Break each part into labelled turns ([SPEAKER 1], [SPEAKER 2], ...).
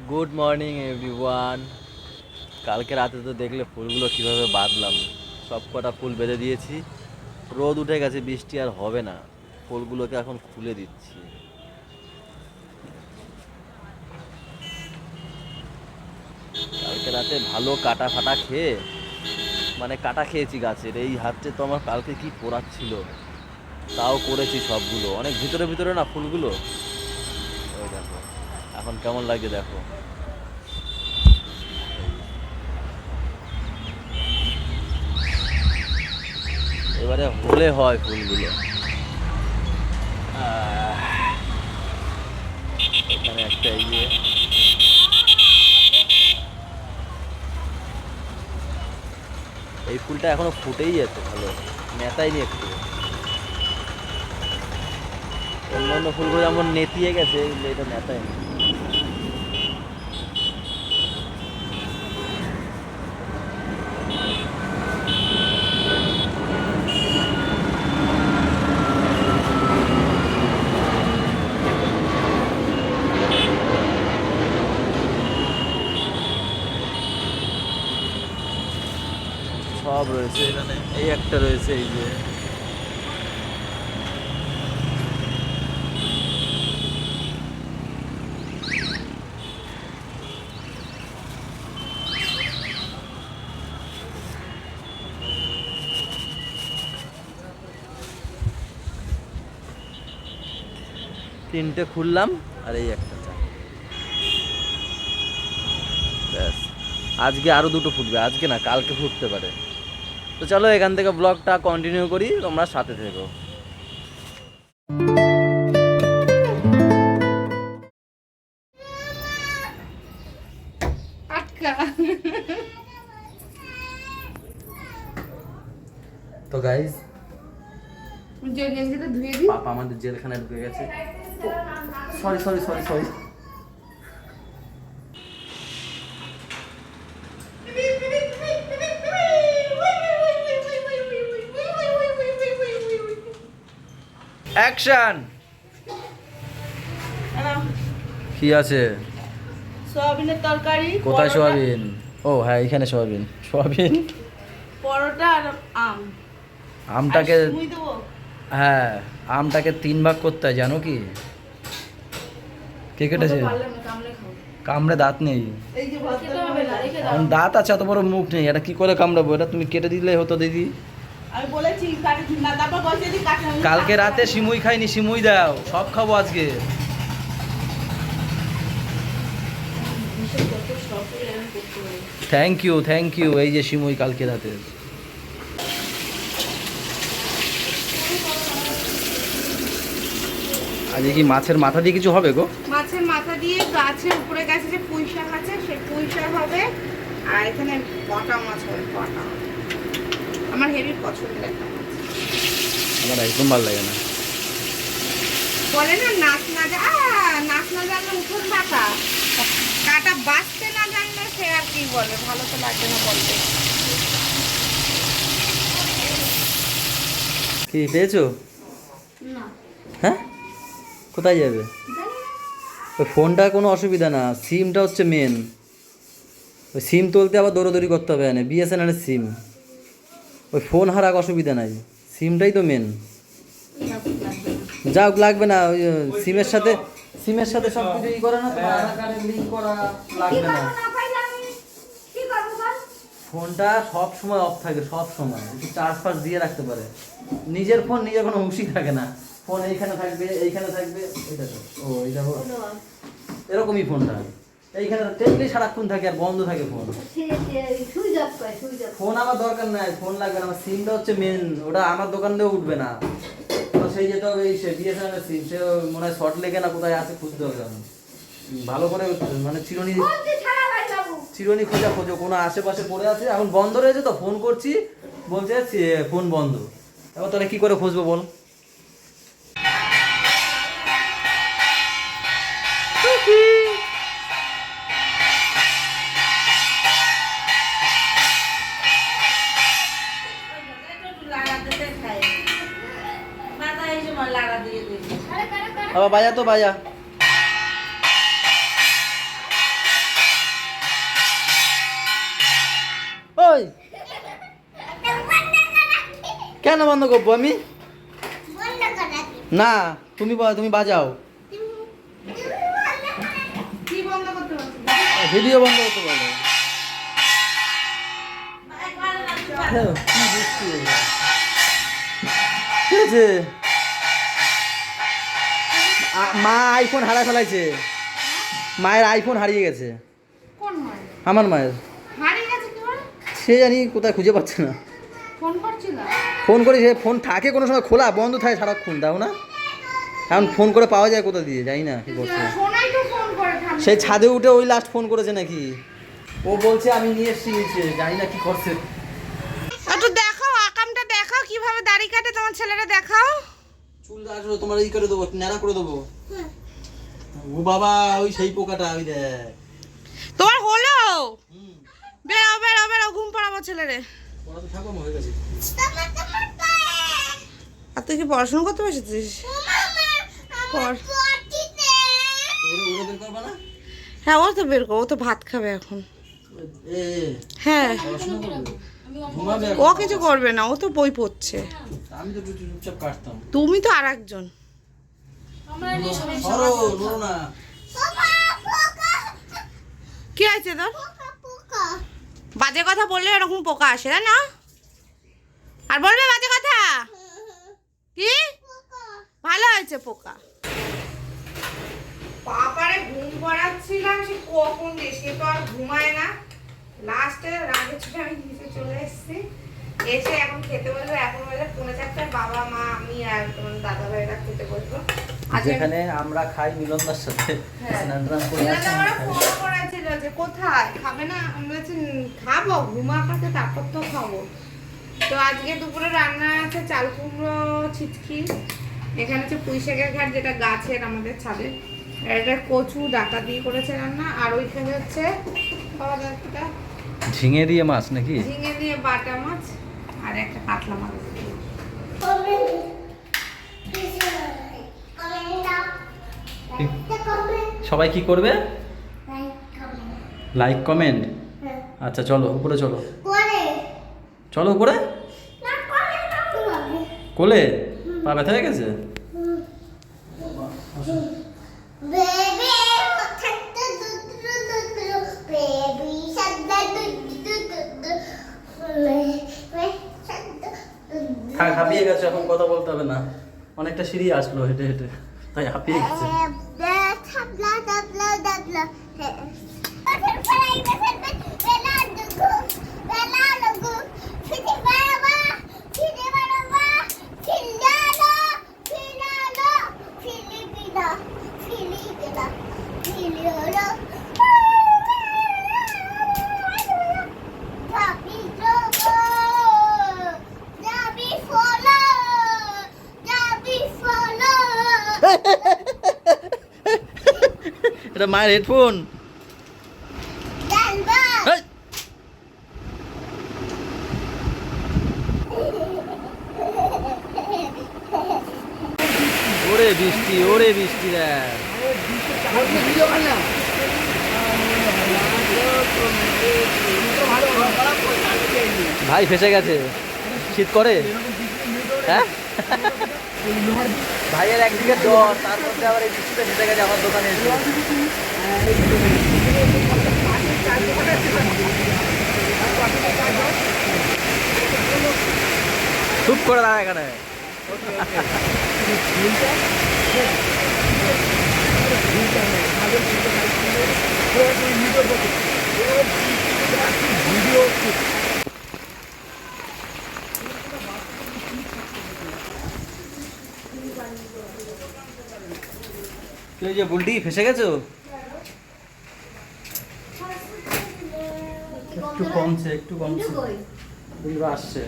[SPEAKER 1] Good morning everyone. কালকে রাতে তো দেখলে ফুলগুলো কিভাবে বাঁধলাম। সব কটা ফুল বেঁধে দিয়েছি। রোদ উঠে গেছে, বৃষ্টি আর হবে না। ফুলগুলোকে এখন খুলে দিচ্ছি। কালকে রাতে ভালো কাটা ফাটা খেয়ে, মানে কাটা খেয়েছি গাছের। এই হাতে তো আমার কালকে কি পোড়াচ্ছিল, তাও করেছি সবগুলো। অনেক ভিতরে ভিতরে না ফুলগুলো। ওই দেখো এখন কেমন লাগে দেখো। এবারে হলে হয় ফুলগুলো। এখানে একটা এই ফুলটা এখনো ফুটেই আছে, ভালো নেতাইনি একটু। অন্যান্য ফুলগুলো যেমন নেতিয়ে গেছে, এগুলো এটা নেতায়নি। সব রয়েছে এখানে, এই একটা রয়েছে, এই যে তিনটে খুললাম আর এই একটা চা। ব্যাস, আজকে আরো দুটো ফুটবে। আজকে না, কালকে ফুটতে পারে। তো চলো এখান থেকে ব্লগটা কন্টিনিউ করি, তোমরা সাথে থেকো। তো গাইস, পাপা আমাদের জেলখানায় ঢুকে গেছে। Sorry sorry sorry sorry. Action. কি আছে?
[SPEAKER 2] সোয়াবিনের তরকারি।
[SPEAKER 1] কোথায় সোয়াবিন? ও হ্যাঁ, এখানে সোয়াবিন। সোয়াবিন,
[SPEAKER 2] পরোটা আর আম।
[SPEAKER 1] আমটাকে,
[SPEAKER 2] আর সিমুই দেবো।
[SPEAKER 1] হ্যাঁ আমটাকে 3 ভাগ করতে হয়, জানো কি? কে কেটেছে?
[SPEAKER 2] পারলাম না, কামড়ে খাও।
[SPEAKER 1] কামড়ে দাঁত নেই।
[SPEAKER 2] এই যে খেতে হবে না, রেখে দাও।
[SPEAKER 1] এখন দাঁত আছে, এত বড় মুখ নেই। এটা কি করে কামড়াবো? এটা তুমি কেটে দিলে হতো দিদি।
[SPEAKER 2] আমি বলেছি কাটি না, তারপর বসে দি কাটি না।
[SPEAKER 1] কালকে রাতে সিমুই খাইনি, সিমুই দাও, সব খাবো আজকে। Thank you thank you. এই যে সিমুই কালকে রাতে। আজকে কি মাছের মাথা দিয়ে কিছু হবে গো?
[SPEAKER 2] মাছের মাথা দিয়ে গাছের উপরে গাছে যে পুঁই শাক আছে, সেই পুঁই শাক হবে। আর এখানে কটা মাছ হবে, কটা। আমার হেভি পছন্দের একটা মাছ।
[SPEAKER 1] আমার একদম ভালো লাগে না।
[SPEAKER 2] বলে না, নাচ না জানলে উঠোন বাঁকা। কাটা বাঁচতে না জানলে সে আর কি বলে, ভালো তো লাগে না বলতে।
[SPEAKER 1] কি পেয়েছো?
[SPEAKER 2] না,
[SPEAKER 1] হ্যাঁ, কোথায় যাবে? ওই ফোনটা কোনো অসুবিধা না, সিমটা হচ্ছে মেন। ওই সিম তুলতে আবার দৌড়োদৌড়ি করতে হবে। না বিএসএনএলের সিম, ওই ফোন হারাক অসুবিধা নাই, সিমটাই তো মেন। যাক লাগবে না, ওই সিমের সাথে সব কিছু ই করে না, তোমার আধার কার্ডের লিঙ্ক করা লাগবে না। ফোনটা সব সময় অফ থাকে, সব সময় একটু চার্জ ফার্জ দিয়ে রাখতে পারে। নিজের ফোন নিজের কোনো হুঁশই থাকে না। ফোন এইখানে থাকবে, এইখানে থাকবে। এটা তো ও এইটা এরকমই ফোনটা এইখানে টেকলেই সারাক্ষণ থাকে আর বন্ধ থাকে ফোন। ফোন আমার দরকার নাই, ফোন লাগবে না। আমার সিমটা হচ্ছে মেন, ওটা আমার দোকান দিয়েও উঠবে না। সেই যেতে হবে, এই সে বিএসএনএল সিম, সে মনে হয় শর্ট লেগে না কোথায় আছে, খুঁজতে হবে। আমি ভালো করে মানে চিরুনি খোঁজো, কোনো আশেপাশে পড়ে আছে। এখন বন্ধ রয়েছে তো, ফোন করছি বলছে ফোন বন্ধ। এবার তাহলে কি করে খুঁজবো বল? বাবা বাজা তো বাজা।
[SPEAKER 3] কেন বন্ধ করবো আমি? না, তুমি তুমি বাজাও।
[SPEAKER 2] কি বন্ধ করতে বলছো?
[SPEAKER 3] ভিডিও বন্ধ করতে বলো। কি বৃষ্টি এগুলা? কি হয়েছে? মা আইফোন হারায় ফেলাইছে। মায়ের আইফোন হারিয়ে গেছে।
[SPEAKER 2] কোন মায়ের?
[SPEAKER 3] আমার মায়ের।
[SPEAKER 2] হারিয়ে গেছে কি করে?
[SPEAKER 3] সে জানি কোথায় খুঁজে পাচ্ছে না।
[SPEAKER 2] ফোন করছিল?
[SPEAKER 3] ফোন করে সে ফোন থাকে কোনো সময় খোলা, বন্ধ থাকে সারাক্ষণ, দাও না? এখন ফোন করে পাওয়া যায় কোথা দিয়ে, জানি না কি করছে।
[SPEAKER 2] সোনাই তো ফোন করে থামে।
[SPEAKER 3] সেই ছাদে উঠে ওই লাস্ট ফোন করেছে নাকি। ও বলছে আমি নিয়ে এসেছি নিচে, জানি না কি করছে।
[SPEAKER 2] একটু দেখাও, আকামটা দেখাও কিভাবে দাড়ি কাটে তোমার ছেলেরা, দেখাও।
[SPEAKER 3] চুল আসলে তোমার এই করে দেবো, ন্যাড়া করে দেবো। ও বাবা, ওই সেই পোকাটা, ওই দেখ।
[SPEAKER 2] তোমার হলো? বেরো বেরো বেরো, ঘুম পাড়াবো ছেলেরে।
[SPEAKER 3] ওরা তো ঠাকুমা হয়ে গেছে।
[SPEAKER 2] আর তুই কি পড়াশোনা করতে বসেছিস? পড়।
[SPEAKER 3] ওরা বের করবা না?
[SPEAKER 2] হ্যাঁ, ও তো বের কর, ও তো ভাত খাবে এখন।
[SPEAKER 3] এ
[SPEAKER 2] হ্যাঁ,
[SPEAKER 3] পড়াশোনা করবে? ঘুমাবে
[SPEAKER 2] ও
[SPEAKER 3] এখন।
[SPEAKER 2] কিছু করবে না, ও তো বই পড়ছে।
[SPEAKER 3] আমি তো একটু চুপচাপ কাটতাম।
[SPEAKER 2] তুমি তো আর একজন।
[SPEAKER 3] সরো, নড়ো না।
[SPEAKER 2] কি আছে তোর? বাজে কথা বললে এরকম পোকা আসে, তাই না? আর বলবে বাজে কথা? কি ভালো হয়েছে পোকা। বাবারে ঘুম পড়াচ্ছিলাম, সে কখন যে সে তো আর ঘুমায় না। লাস্টে রাতে ছুটে আমি নিচে চলে এসেছি, এসে এখন খেতে বসবো। এখন বাজে 4:45, বাবা মা আমি আর তোমার দাদা ভাইরা খেতে বসবো।
[SPEAKER 3] যেখানে আমরা খাই মিলনদার সাথে স্নান টান করে আসি।
[SPEAKER 2] আমরা ফোন করেছিল যে কোথায় খাবে না, আমরা বলছি খাবো, ঘুমা কাটে তারপর তো খাবো। তো আজকে দুপুরে রান্না আছে চাল কুমড়ো ছিচকি, এখানে হচ্ছে পুঁই শাকের ঘাট যেটা গাছের আমাদের ছাদে, এটা কচু ডাটা দিয়ে করেছে রান্না, আর ওইখানে হচ্ছে খাওয়া দাওয়াটা
[SPEAKER 3] ঝিঙে দিয়ে মাছ নাকি?
[SPEAKER 2] ঝিঙে দিয়ে বাটা মাছ আর একটা কাতলা মাছ।
[SPEAKER 3] সবাই কি করবে? Like comment. আচ্ছা চলো উপরে, চলো চলো উপরে। কোলে পা ব্যথা হয়ে গেছে? থাক, হাঁপিয়ে গেছে, এখন কথা বলতে হবে না। অনেকটা সিঁড়ি আসলো হেঁটে হেঁটে, তাই হাঁপিয়ে গেছে। এটা মায়ের হেডফোন। ওরে বৃষ্টি, ওরে বৃষ্টি রে। ভাই ফেসে গেছে, শীত করে। হ্যাঁ, ভাইয়ের একদিকে জ্বর, তার মধ্যে আবার এই বৃষ্টিতে ফেসে গেছে আমার দোকানে এসে। চুপ করে দাঁড়া এখানে। কি যে বুলটি ফেসে গেছো? একটু কমছে, একটু কমছে, আসছে।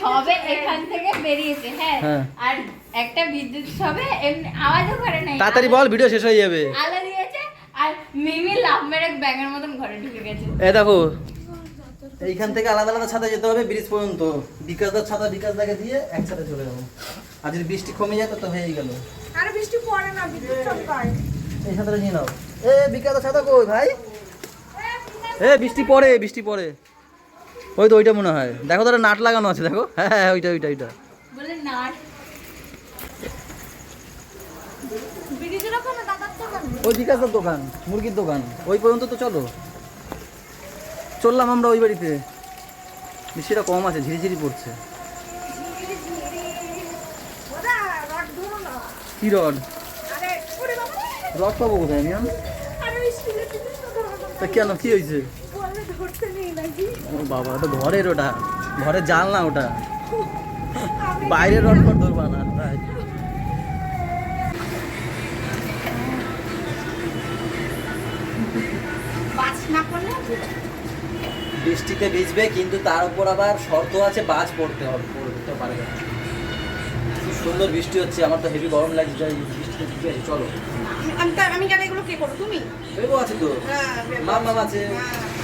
[SPEAKER 4] সবে এখান থেকে বেরিয়েছে, হ্যাঁ, আর একটা বিদ্যুৎ সবে এমনি আওয়াজও করে নাই।
[SPEAKER 3] তাড়াতাড়ি বল, ভিডিও শেষ হয়ে যাবে।
[SPEAKER 4] আলো দিয়েছে আর মিমি লাভ মেরে ব্যাঙের মতন ঘরে ঢুকে গেছে।
[SPEAKER 3] এই দেখো, এইখান থেকে আলাদা আলাদা ছাদে যেতে হবে ব্রিজ পর্যন্ত। বিকাশদার ছাতা বিকাশদাকে দিয়ে একসাথে চলে যাবো। আর যদি বৃষ্টি কমে যায় তো হয়েই গেল।
[SPEAKER 2] আর বৃষ্টি পড়ে না, বিদ্যুৎ চমকায়।
[SPEAKER 3] এই ছাতাটা নিয়ে নাও। এ বিকাশদার ছাতা কই ভাই? এ বৃষ্টি পড়ে, বৃষ্টি পড়ে। ওই তো ওইটা মনে হয়, দেখো তো একটা নাট লাগানো আছে, দেখো। হ্যাঁ হ্যাঁ ওইটা ওইটা ওইটা।
[SPEAKER 4] বলে নাট ব্রিজের ওখানে দাদার দোকান।
[SPEAKER 3] ওই বিকাশের দোকান, মুরগির দোকান, ওই পর্যন্ত তো চলো। চললাম আমরা ওই বাড়িতে, বৃষ্টিটা কম আছে, ঝিরিঝিরি পড়ছে। কি রড? রড পাবো কোথায় আমি? তা কেন, কি হয়েছে? ও বাবা, ওটা ঘরের, ওটা ঘরের জাল না, ওটা বাইরের রড ফড ধরবা না। তাই বৃষ্টিতে ভিজবে, কিন্তু তার উপর আবার শর্ত আছে, বাজ পড়তে হবে, পড়তে পারে না। খুব সুন্দর বৃষ্টি হচ্ছে, আমার তো হেভি গরম লাগছে, যাই বৃষ্টিতে ভিজে আসি, চলো।
[SPEAKER 2] আমি কেন এগুলো কে করো তুমি?
[SPEAKER 3] বেবো আছে তো, মাম আছে,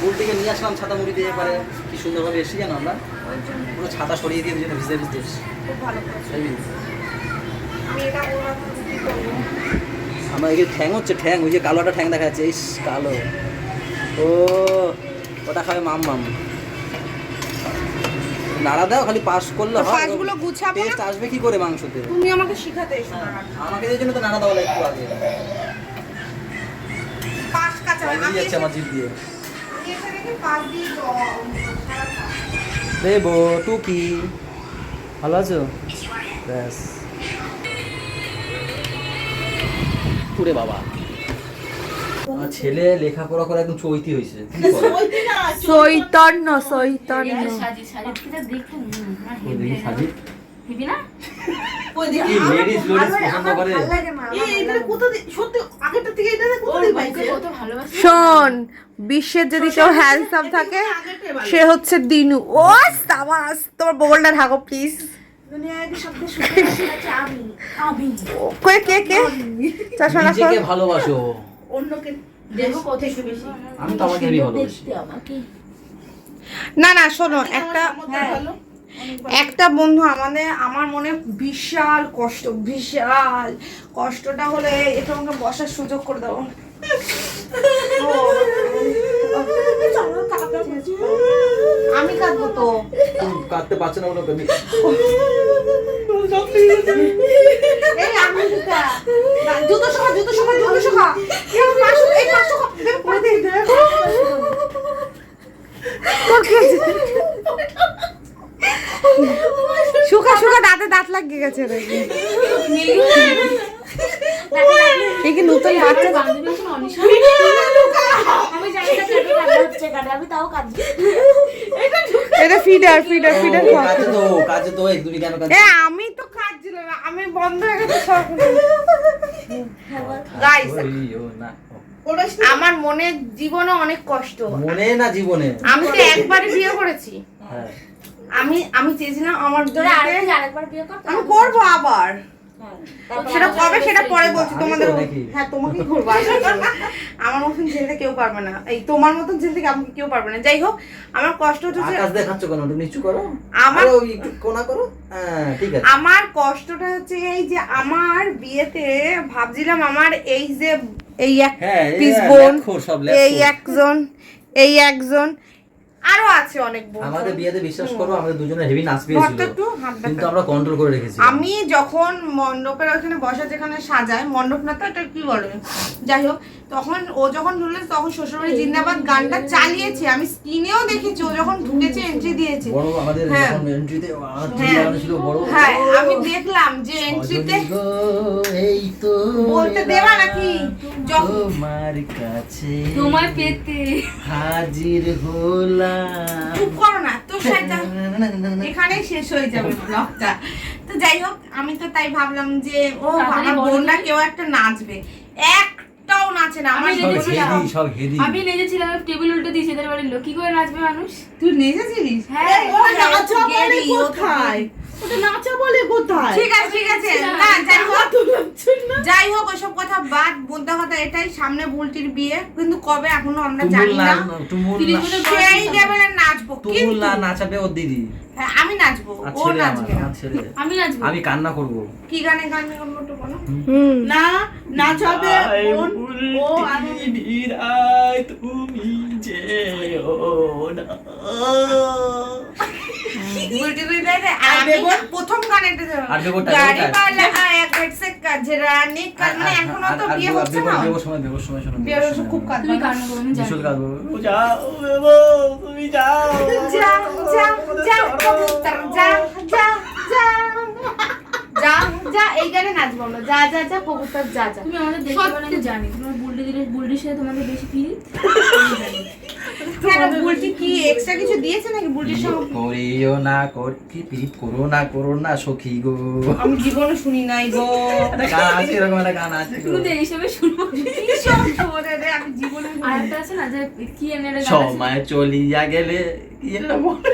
[SPEAKER 3] বুলটিকে নিয়ে আসলাম ছাতা মুড়ি দিয়ে, পারে কি সুন্দরভাবে এসে জানো আমরা পুরো ছাতা সরিয়ে দিয়ে দুজনে ভিজে ভিজতে এসছি।
[SPEAKER 2] খুব ভালো করেছো।
[SPEAKER 3] হেভি।
[SPEAKER 2] আমি এটা বললাম কি করবো?
[SPEAKER 3] আমার এখানে ঠ্যাং হচ্ছে, ঠ্যাং, ওই যে কালোটা ঠ্যাং দেখা যাচ্ছে, ইস কালো। ও ওটা খাবে মাম মাম। নাড়া দাও, খালি পাস করলে হয়।
[SPEAKER 2] পাশগুলো গুছাবো না?
[SPEAKER 3] টেস্ট আসবে কি করে মাংসতে?
[SPEAKER 2] তুমি আমাকে শিখাতে এসো না।
[SPEAKER 3] আমাকে এই জন্য তো নাড়া দেওয়া একটু আগে।
[SPEAKER 2] পাশ কাঁচা হয়।
[SPEAKER 3] বেরিয়ে যাচ্ছে আমার জিভ দিয়ে।
[SPEAKER 2] আমি এসে দেখি পাশ দিয়ে
[SPEAKER 3] দেবো টুকি, ভালো আছো? ব্যাস। পুরে বাবা, আমার ছেলে লেখাপড়া করে একদম চৈতি হয়েছে।
[SPEAKER 2] চৈতন্য চৈতন্য।
[SPEAKER 4] সাজি সাজি কিটা দেখতে
[SPEAKER 3] দেখি সাজিদ
[SPEAKER 4] দিবি না?
[SPEAKER 3] কি লেডিস পছন্দ করে।
[SPEAKER 4] কত ভালোবাসি।
[SPEAKER 2] শোন, বিশ্বের যদি কেউ হ্যান্ডসাম থাকে সে হচ্ছে দিনু। ও সাবাস, তোমার বগলটা ঢাকো প্লিজ। কে কে কে চশমা রাখো।
[SPEAKER 3] নিজেকে ভালোবাসো।
[SPEAKER 4] দেখো কত বেশি।
[SPEAKER 3] আমি তো আমাকে হেভি ভালোবাসি।
[SPEAKER 2] না না শোনো, একটা বন্ধু আমার মনে বিশাল কষ্ট, বিশাল কষ্টটা হলে এটা আমাকে বসার সুযোগ করে দাও। আমি কাঁদবো তো।
[SPEAKER 3] কাঁদতে পারছে না বলে
[SPEAKER 2] এই আমি জুতো সখা, জুতো সখা, জুতো সখা। এই পাশো, এই পাশো পড়ে দে। তোর কি হয়েছে? শুকা শুকা দাঁতে দাঁত লাগিয়ে গেছে নাকি? এই কি নতুন বাচ্চা?
[SPEAKER 4] আমি জানি না কেন কাঁদা হচ্ছে, আমি তাও কাঁদছি।
[SPEAKER 2] এটা ফিডার ফিডার ফিডার
[SPEAKER 3] কাজে তো একদমই কেন কাজ?
[SPEAKER 2] আমি তো কাঁদছিলাম না, আমি বন্ধ হয়ে গেছে সব। গাইস, আমার মনে জীবনে অনেক কষ্ট।
[SPEAKER 3] মনে না জীবনে?
[SPEAKER 2] আমি তো একবারই বিয়ে করেছি।
[SPEAKER 3] হ্যাঁ,
[SPEAKER 2] আমি চেয়েছিলাম আমার
[SPEAKER 4] তোরা
[SPEAKER 2] বিয়েতে
[SPEAKER 4] আরেকবার বিয়ে কর।
[SPEAKER 2] আমি করবো আবার। সেটা কবে সেটা পরে বলছি
[SPEAKER 3] আমি
[SPEAKER 2] তোমাদের।
[SPEAKER 3] তো নাকি?
[SPEAKER 2] হ্যাঁ তোমাকেই করবো। আমার মতন ছেলেতে কেউ পারবে না, এই তোমার মতন ছেলেতে আমাকে কেউ পারবে না। যাই হোক, আমার কষ্ট হচ্ছে,
[SPEAKER 3] আকাশ দেখাচ্ছ কেন? একটু নিচু করো,
[SPEAKER 2] আমার-
[SPEAKER 3] আরে ওই একটু কোনা করো। হ্যাঁ ঠিক আছে।
[SPEAKER 2] আমার কষ্টটা হচ্ছে এই যে আমার বিয়েতে ভাবছিলাম আমার এই যে এই এক
[SPEAKER 3] হ্যাঁ,
[SPEAKER 2] পিস
[SPEAKER 3] এই
[SPEAKER 2] বোন,
[SPEAKER 3] ল্যাখো সব
[SPEAKER 2] এই
[SPEAKER 3] ল্যাখো।
[SPEAKER 2] একজন আরো আছে অনেক বোন।
[SPEAKER 3] আমাদের বিয়েতে বিশ্বাস করো, আমাদের দুজনে হেভি নাচ পেয়েছিল,
[SPEAKER 2] ঘরটা একটু হাতটা
[SPEAKER 3] কিন্তু আমরা কন্ট্রোল করে রেখেছি।
[SPEAKER 2] আমি যখন মণ্ডপের ওখানে বসা, যেখানে সাজায় মণ্ডপ না তো এটা কি বলে, যাই হোক, তখন ও যখন ঢুকলো তখন শ্বশুরবাড়ি জিন্দাবাদ গানটা চালিয়েছে, আমি স্ক্রিনেও দেখেছি। ও যখন ঢুকেছে এন্ট্রি দিয়েছে,
[SPEAKER 3] বড় আমাদের
[SPEAKER 2] হ্যাঁ।
[SPEAKER 3] যখন এন্ট্রিতে
[SPEAKER 2] হ্যাঁ।
[SPEAKER 3] ছিল বড়।
[SPEAKER 2] হ্যাঁ আমি দেখলাম যে এন্ট্রিতে
[SPEAKER 3] সজনী গো, এই তো
[SPEAKER 2] বলতে দেবা নাকি যখন
[SPEAKER 3] তোমার কাছে
[SPEAKER 4] তোমায় পেতে
[SPEAKER 3] হাজির হলাম।
[SPEAKER 2] চুপ করো না, তোর সাথে এখানেই শেষ হয়ে যাবে ব্লগটা। তো যাই হোক, আমি তো তাই ভাবলাম যে ও আমার বোনরা কেউ একটা নাচবে, একটাও নাচে না। আমার
[SPEAKER 4] আমি
[SPEAKER 3] সব
[SPEAKER 4] নেচেছিলাম।
[SPEAKER 3] হেদি, সব হেদি।
[SPEAKER 4] আমি নেচেছিলাম, টেবিল উল্টে দিয়েছি, এদের বাড়ির লোক কি করে নাচবে মানুষ?
[SPEAKER 2] তুই নেচেছিলিস?
[SPEAKER 4] হ্যাঁ,
[SPEAKER 2] ও নাচা বলে কোথায়?
[SPEAKER 5] ওটা নাচা বলে কোথায়?
[SPEAKER 2] ঠিক আছে ঠিক আছে, না যাই হোক ওসব কথা বাদ। বলতে কথা এটাই, সামনে বুলটির বিয়ে, কিন্তু কবে এখনো আমরা জানি না। সেই লেভেলে নাচবো,
[SPEAKER 3] তুমুল
[SPEAKER 2] কিন্তু
[SPEAKER 3] না নাচাবে ওর দিদি।
[SPEAKER 2] হ্যাঁ আমি নাচবো,
[SPEAKER 3] আর
[SPEAKER 2] ও
[SPEAKER 3] ছেলে
[SPEAKER 2] নাচবে
[SPEAKER 3] আমার,
[SPEAKER 2] না।
[SPEAKER 3] আমার ছেলে।
[SPEAKER 4] আমি নাচবো।
[SPEAKER 3] আমি কান্না করবো।
[SPEAKER 2] কি গানে গান করবো একটু বলো।
[SPEAKER 5] না নাচাবে বোন, ও আমি
[SPEAKER 3] তুমি যেও না।
[SPEAKER 2] বুলটি বুলটি আর আমি
[SPEAKER 5] দেবর?
[SPEAKER 2] প্রথম গানেটা
[SPEAKER 3] আর দেবরটা,
[SPEAKER 2] গাড়ি
[SPEAKER 3] দেবরটা।
[SPEAKER 2] পালা এক বেড সে কাজরানি মানে এখনো তো বিয়ে হচ্ছে না
[SPEAKER 3] বিয়ের সময় শোনো
[SPEAKER 2] বিয়ের খুব কাজ
[SPEAKER 4] তুমি কান্না করো আমি জানি
[SPEAKER 3] ভীষণ কাঁদবো। যাও বেবো, তুমি যাও
[SPEAKER 2] যা যা যা কবুতর যা যা যা যা যা এই গানে নাচবো আমরা যা যা যা কবুতর যা যা
[SPEAKER 4] তুমি আমাদের দেখতে পারো আমি জানি তোমার বুলটির সাথে তোমাদের বেশি ফিরিত আমি জানি
[SPEAKER 2] কেন বুলটি কি এক্সট্রা কিছু দিয়েছে নাকি বুলটির সঙ্গে
[SPEAKER 3] করিও না কি পিরিত করো না সখী গো।
[SPEAKER 2] আমি জীবনে শুনি নাই গো
[SPEAKER 3] একটা গান আছে, এরকম একটা গান আছে গো।
[SPEAKER 4] তুমি তো এইসবে শুনবো
[SPEAKER 2] কি সব খবরে রে আমি জীবনে শুনি
[SPEAKER 4] আর
[SPEAKER 2] নাই।
[SPEAKER 4] একটা আছে না যে কি এমনি একটা গান আছে
[SPEAKER 3] সময় চলিয়া গেলে কি যেন বলে?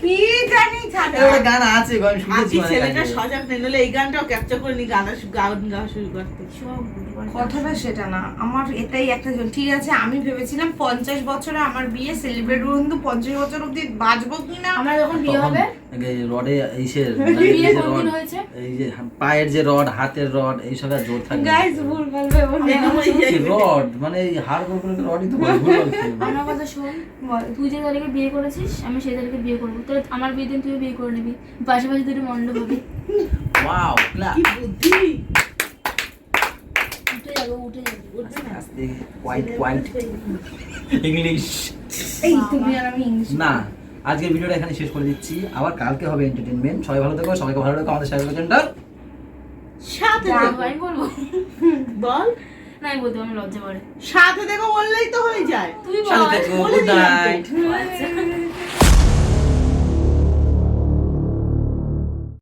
[SPEAKER 2] কি জানি ছাড়া
[SPEAKER 3] এরকম একটা গান আছে গো, আমি শুনেছি
[SPEAKER 5] আজকে
[SPEAKER 3] অনেক
[SPEAKER 5] ছেলেটা
[SPEAKER 3] আগে।
[SPEAKER 5] সজাগ নেই, নাহলে এই গানটাও ক্যাপচার করে নি, গান গাওয়া শুরু করতে।
[SPEAKER 4] সব বুলটি করে।
[SPEAKER 2] কথাটা সেটা না আমার এটাই একটা ঠিক আছে আমি ভেবেছিলাম 50 বছরে আমার বিয়ে সেলিব্রেট করুন তো 50 বছর অবধি বাঁচবো কিনা
[SPEAKER 4] আমার যখন বিয়ে
[SPEAKER 3] তখন
[SPEAKER 4] হবে
[SPEAKER 3] এই রডে এইসের
[SPEAKER 4] বিয়ে কোনদিন হয়েছে
[SPEAKER 3] এই যে পায়ের যে রড, হাতের রড, এইসব আর জোর থাকবে।
[SPEAKER 2] গাইস ভুল বলবে
[SPEAKER 3] কি রড মানে এই হাড় গোল করে রডই তো বলে, ভুল বলছি।
[SPEAKER 4] আমার কথা শোন তুই যে তারিখে বিয়ে করেছিস আমি সেই তারিখে বিয়ে করবো তাহলে আমার বিয়ের দিন তুই বিয়ে করে নিবি পাশাপাশি দুটো মণ্ডপ হবে
[SPEAKER 3] ওয়াও
[SPEAKER 5] কি বুদ্ধি!
[SPEAKER 4] উঠে যাবে
[SPEAKER 3] আস্তে কোয়াইট ইংলিশ।
[SPEAKER 2] এই তুমি আর আমি ইংলিশ
[SPEAKER 3] না, আজকের ভিডিওটা এখানে শেষ করে দিচ্ছি। আবার কালকে হবে এন্টারটেইনমেন্ট। সবাই ভালো থেকো, সবাইকে ভালো রাখো, আমাদের সাথে থাকো।
[SPEAKER 5] সাথে
[SPEAKER 4] যাবো,
[SPEAKER 5] দেখো,
[SPEAKER 4] আমি বলবো
[SPEAKER 5] বল
[SPEAKER 4] না আমি বলতে আমার লজ্জা করে
[SPEAKER 5] সাথে দেখো বললেই তো হয়ে যায়।
[SPEAKER 4] তুই
[SPEAKER 3] সাথে
[SPEAKER 4] বল
[SPEAKER 3] থেকো,
[SPEAKER 5] বলে
[SPEAKER 3] গুড
[SPEAKER 5] দিলাম তো।
[SPEAKER 3] নাইট।
[SPEAKER 4] আচ্ছা